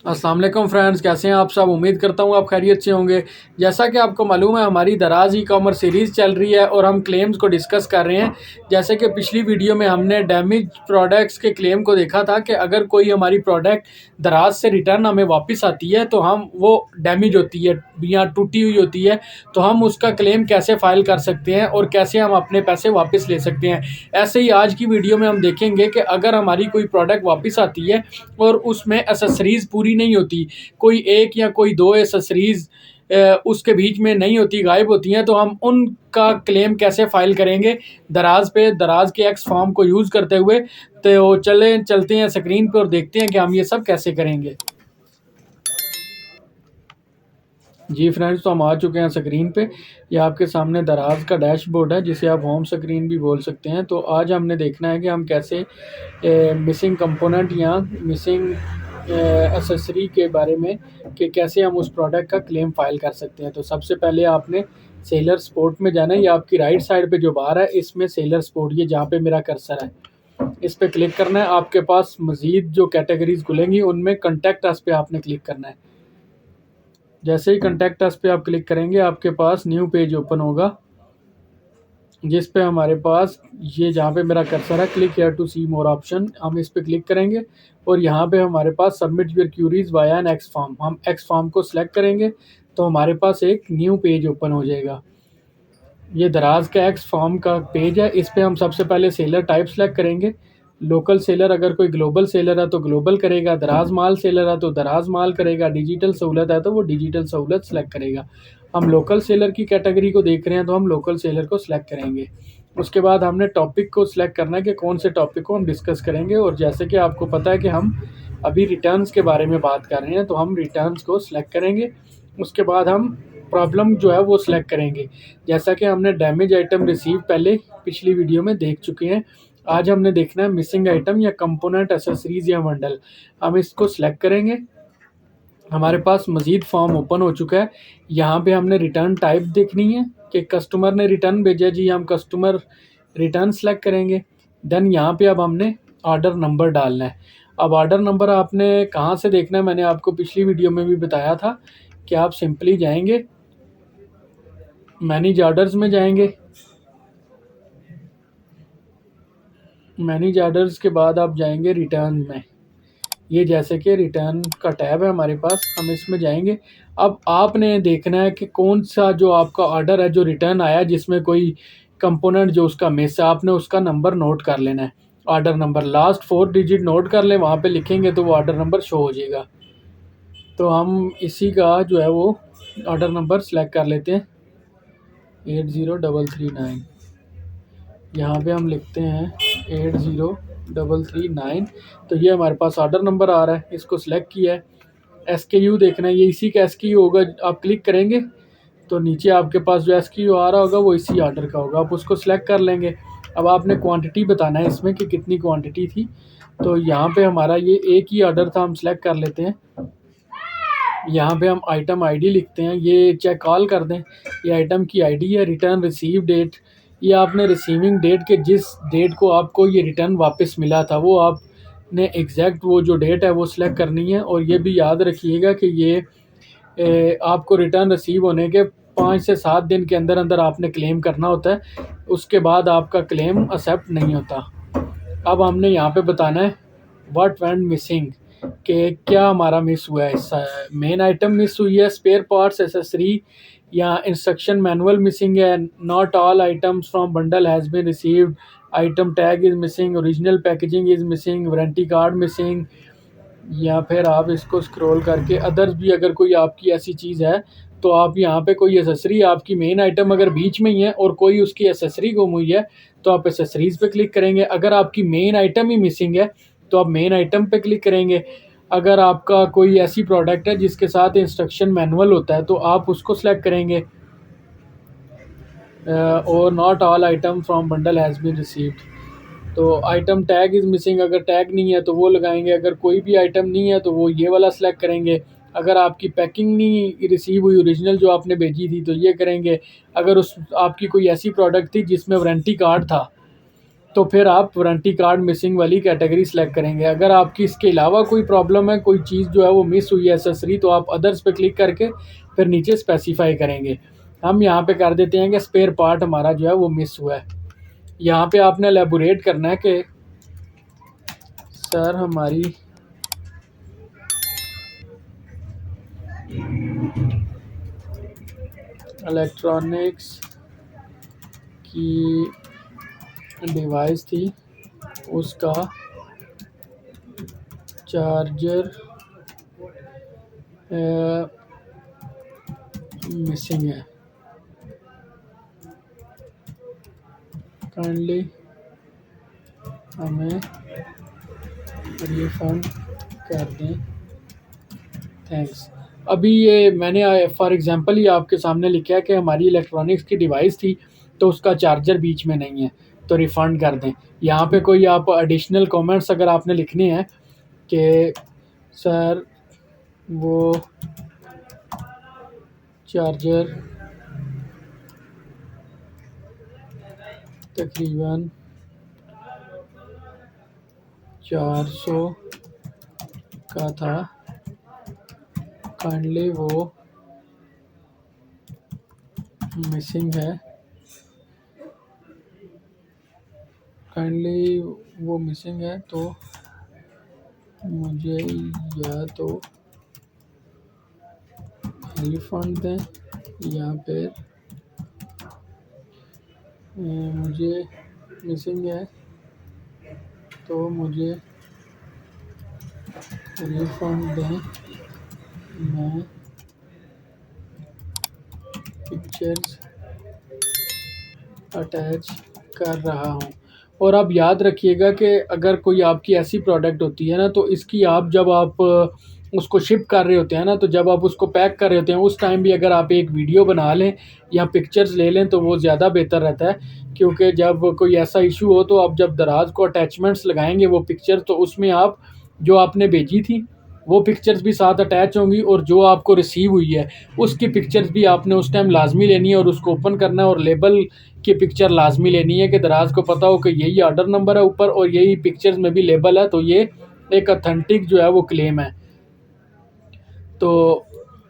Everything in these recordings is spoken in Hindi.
अस्सलाम वालेकुम फ्रेंड्स, कैसे हैं आप सब। उम्मीद करता हूं आप खैरियत से होंगे। जैसा कि आपको मालूम है, हमारी दराज ई कॉमर्स सीरीज़ चल रही है और हम क्लेम्स को डिस्कस कर रहे हैं। जैसे कि पिछली वीडियो में हमने डैमेज प्रोडक्ट्स के क्लेम को देखा था कि अगर कोई हमारी प्रोडक्ट दराज से रिटर्न हमें वापस आती है तो हम वो डैमेज होती है या टूटी हुई होती है तो हम उसका क्लेम कैसे फ़ाइल कर सकते हैं और कैसे हम अपने पैसे वापस ले सकते हैं। ऐसे ही आज की वीडियो में हम देखेंगे कि अगर हमारी कोई प्रोडक्ट वापस आती है और उसमें एसेसरीज़ पूरी नहीं होती, कोई एक या कोई दो एसेसरीज़ उसके बीच में नहीं होती, गायब होती हैं, तो हम उनका क्लेम कैसे फ़ाइल करेंगे दराज पे, दराज के एक्स फॉर्म को यूज़ करते हुए। तो चलते हैं स्क्रीन पे और देखते हैं कि हम ये सब कैसे करेंगे। जी फ्रेंड्स, तो हम आ चुके हैं स्क्रीन पे। ये आपके सामने दराज का डैशबोर्ड है, जिसे आप होम स्क्रीन भी बोल सकते हैं। तो आज हमने देखना है कि हम कैसे मिसिंग कंपोनेंट या मिसिंग एसेसरी के बारे में कि कैसे हम उस प्रोडक्ट का क्लेम फाइल कर सकते हैं। तो सबसे पहले आपने सेलर सपोर्ट में जाना है। ये आपकी राइट साइड पे जो बार है, इसमें सेलर सपोर्ट, ये जहाँ पे मेरा कर्सर है, इस पर क्लिक करना है। आपके पास मज़ीद जो कैटेगरीज खुलेंगी उनमें कॉन्टैक्ट अस पे आपने क्लिक करना है। जैसे ही कॉन्टैक्ट अस पे आप क्लिक करेंगे, आपके पास न्यू पेज ओपन होगा, जिस पे हमारे पास ये जहाँ पे मेरा कर्सर है, click here to see more option, हम इस पे क्लिक करेंगे और यहाँ पे हमारे पास submit your queries via an X form, हम एक्स फॉर्म को सिलेक्ट करेंगे तो हमारे पास एक न्यू पेज ओपन हो जाएगा। ये दराज का एक्स फॉर्म का पेज है। इस पे हम सबसे पहले सेलर टाइप सेलेक्ट करेंगे। लोकल सेलर, अगर कोई ग्लोबल सेलर है तो ग्लोबल करेगा, दराज माल सेलर है तो दराज माल करेगा, डिजिटल सहूलत है तो वो डिजिटल सहूलत सेलेक्ट करेगा। हम लोकल सेलर की कैटेगरी को देख रहे हैं तो हम लोकल सेलर को सिलेक्ट करेंगे। उसके बाद हमने टॉपिक को सिलेक्ट करना है कि कौन से टॉपिक को हम डिस्कस करेंगे। और जैसे कि आपको पता है कि हम अभी रिटर्न्स के बारे में बात कर रहे हैं, तो हम रिटर्न्स को सिलेक्ट करेंगे। उसके बाद हम प्रॉब्लम जो है वो सिलेक्ट करेंगे। जैसा कि हमने डैमेज आइटम रिसीव पहले पिछली वीडियो में देख चुके हैं, आज हमने देखना है मिसिंग आइटम या कंपोनेंट, एसेसरीज या बंडल। हम इसको सिलेक्ट करेंगे। हमारे पास मज़ीद फॉर्म ओपन हो चुका है। यहाँ पे हमने रिटर्न टाइप देखनी है कि कस्टमर ने रिटर्न भेजा जी, हम कस्टमर रिटर्न सेलेक्ट करेंगे। देन यहाँ पे अब हमने ऑर्डर नंबर डालना है। अब ऑर्डर नंबर आपने कहाँ से देखना है, मैंने आपको पिछली वीडियो में भी बताया था कि आप सिंपली जाएंगे, मैनेज ऑर्डर्स में जाएंगे। मैनेज ऑर्डर्स के बाद आप जाएंगे रिटर्न में। ये जैसे कि रिटर्न का टैब है हमारे पास, हम इसमें जाएंगे। अब आपने देखना है कि कौन सा जो आपका ऑर्डर है जो रिटर्न आया, जिसमें कोई कंपोनेंट जो उसका मिस है, आपने उसका नंबर नोट कर लेना है। Order number last 4 digit note कर लें, वहाँ पे लिखेंगे तो वो ऑर्डर नंबर शो हो जाएगा। तो हम इसी का जो है वो ऑर्डर नंबर सेलेक्ट कर लेते हैं, 80339। यहाँ पे हम लिखते हैं 80339। तो ये हमारे पास ऑर्डर नंबर आ रहा है, इसको सिलेक्ट किया है। SKU देखना है, ये इसी का SKU होगा। आप क्लिक करेंगे तो नीचे आपके पास जो SKU आ रहा होगा वो इसी ऑर्डर का होगा, आप उसको सिलेक्ट कर लेंगे। अब आपने क्वांटिटी बताना है इसमें कि कितनी क्वांटिटी थी। तो यहाँ पे हमारा ये एक ही ऑर्डर था, हम सिलेक्ट कर लेते हैं। यहाँ पे हम आइटम आईडी लिखते हैं, ये चेक ऑल कर दें। ये आइटम की आईडी है। रिटर्न रिसीव डेट, ये आपने रिसीविंग डेट के जिस डेट को आपको ये रिटर्न वापस मिला था वो आपने एग्जैक्ट वो जो डेट है वो सिलेक्ट करनी है। और ये भी याद रखिएगा कि ये आपको रिटर्न रिसीव होने के 5 से 7 दिन के अंदर अंदर आपने क्लेम करना होता है, उसके बाद आपका क्लेम एक्सेप्ट नहीं होता। अब हमने यहाँ पे बताना है व्हाट वेंट मिसिंग, कि क्या हमारा मिस हुआ है। मेन आइटम मिस हुई है, स्पेयर पार्ट्स, एसेसरी या इंस्ट्रक्शन मैनुअल मिसिंग है, not all items from bundle has been received, item tag is missing, original packaging is missing, warranty card missing. या फिर आप इसको स्क्रॉल करके अदर्स भी अगर कोई आपकी ऐसी चीज़ है तो आप यहाँ पे कोई एसेसरी, आपकी मेन आइटम अगर बीच में ही है और कोई उसकी एसेसरी गुम हुई है तो आप एसेसरीज़ पे क्लिक करेंगे। अगर आपकी मेन आइटम ही मिसिंग है तो आप मेन आइटम पे क्लिक करेंगे। अगर आपका कोई ऐसी प्रोडक्ट है जिसके साथ इंस्ट्रक्शन मैनुअल होता है तो आप उसको सेलेक्ट करेंगे। और not all item from bundle has been received, तो आइटम टैग इज़ मिसिंग, अगर टैग नहीं है तो वो लगाएंगे। अगर कोई भी आइटम नहीं है तो वो ये वाला सेलेक्ट करेंगे। अगर आपकी पैकिंग नहीं रिसीव हुई ओरिजिनल जो आपने भेजी थी तो ये करेंगे। अगर उस आपकी कोई ऐसी प्रोडक्ट थी जिसमें वारंटी कार्ड था तो फिर आप वारंटी कार्ड मिसिंग वाली कैटेगरी सेलेक्ट करेंगे। अगर आपकी इसके अलावा कोई प्रॉब्लम है, कोई चीज़ जो है वो मिस हुई है एक्सेसरी, तो आप अदर्स पे क्लिक करके फिर नीचे स्पेसिफाई करेंगे। हम यहाँ पे कर देते हैं कि स्पेयर पार्ट हमारा जो है वो मिस हुआ है। यहाँ पे आपने एलेबोरेट करना है कि सर हमारी इलेक्ट्रॉनिक्स की डिवाइस थी, उसका चार्जर मिसिंग है, काइंडली हमें रिफंड कर दें, थैंक्स। अभी ये मैंने फॉर एग्ज़ाम्पल ही आपके सामने लिखा है कि हमारी इलेक्ट्रॉनिक्स की डिवाइस थी तो उसका चार्जर बीच में नहीं है, तो रिफ़ंड कर दें। यहाँ पे कोई आप एडिशनल कमेंट्स अगर आपने लिखने हैं कि सर वो चार्जर तकरीबन 400 का था, काइंडली वो मिसिंग है, काइंडली वो मिसिंग है, तो मुझे या तो रिफ़ंड दें या फिर मुझे मिसिंग है तो मुझे रिफ़ंड दें, मैं पिक्चर्स अटैच कर रहा हूँ। और आप याद रखिएगा कि अगर कोई आपकी ऐसी प्रोडक्ट होती है ना, तो इसकी आप जब आप उसको शिप कर रहे होते हैं ना, तो जब आप उसको पैक कर रहे होते हैं उस टाइम भी अगर आप एक वीडियो बना लें या पिक्चर्स ले लें तो वो ज़्यादा बेहतर रहता है। क्योंकि जब कोई ऐसा इशू हो तो आप जब दराज को अटैचमेंट्स लगाएंगे वो पिक्चर, तो उसमें आप जो आपने भेजी थी वो पिक्चर्स भी साथ अटैच होंगी, और जो आपको रिसीव हुई है उसकी पिक्चर्स भी आपने उस टाइम लाजमी लेनी है और उसको ओपन करना है, और लेबल की पिक्चर लाजमी लेनी है कि दराज को पता हो कि यही ऑर्डर नंबर है ऊपर और यही पिक्चर्स में भी लेबल है, तो ये एक ऑथेंटिक जो है वो क्लेम है। तो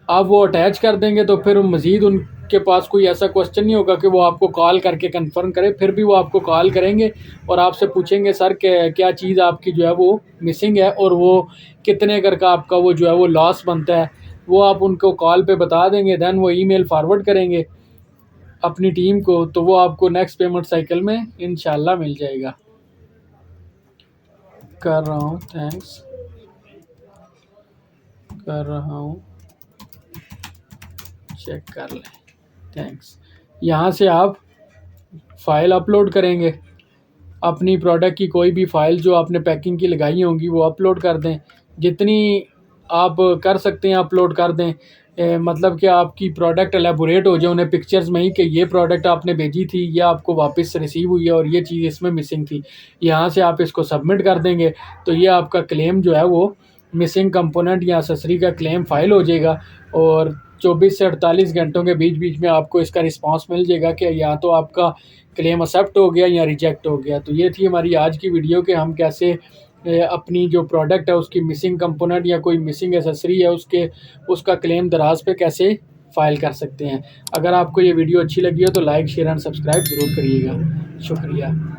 आप वो अटैच कर देंगे तो फिर मज़ीद उनके पास कोई ऐसा क्वेश्चन नहीं होगा कि वो आपको कॉल करके कंफर्म करें। फिर भी वो आपको कॉल करेंगे और आपसे पूछेंगे सर क्या चीज़ आपकी जो है वो मिसिंग है और वो कितने का आपका वो जो है वो लॉस बनता है, वो आप उनको कॉल पे बता देंगे। दैन वो ईमेल फॉरवर्ड करेंगे अपनी टीम को, तो वो आपको नेक्स्ट पेमेंट साइकिल में इंशाल्लाह मिल जाएगा। कर रहा हूँ, थैंक्स, कर रहा हूँ, चेक कर लें, थैंक्स। यहाँ से आप फ़ाइल अपलोड करेंगे, अपनी प्रोडक्ट की कोई भी फ़ाइल जो आपने पैकिंग की लगाई होंगी वो अपलोड कर दें, जितनी आप कर सकते हैं अपलोड कर दें। मतलब कि आपकी प्रोडक्ट एलेबोरेट हो जाए उन्हें पिक्चर्स में ही कि ये प्रोडक्ट आपने भेजी थी, ये आपको वापस रिसीव हुई है और ये चीज़ इसमें मिसिंग थी। यहाँ से आप इसको सबमिट कर देंगे तो ये आपका क्लेम जो है वो मिसिंग कंपोनेंट या एक्सेसरी का क्लेम फ़ाइल हो जाएगा, और 24 से 48 घंटों के बीच बीच में आपको इसका रिस्पांस मिल जाएगा कि या तो आपका क्लेम एक्सेप्ट हो गया या रिजेक्ट हो गया। तो ये थी हमारी आज की वीडियो कि हम कैसे अपनी जो प्रोडक्ट है उसकी मिसिंग कंपोनेंट या कोई मिसिंग एसेसरी है उसका क्लेम दराज पे कैसे फ़ाइल कर सकते हैं। अगर आपको ये वीडियो अच्छी लगी हो तो लाइक शेयर एंड सब्सक्राइब ज़रूर करिएगा। शुक्रिया।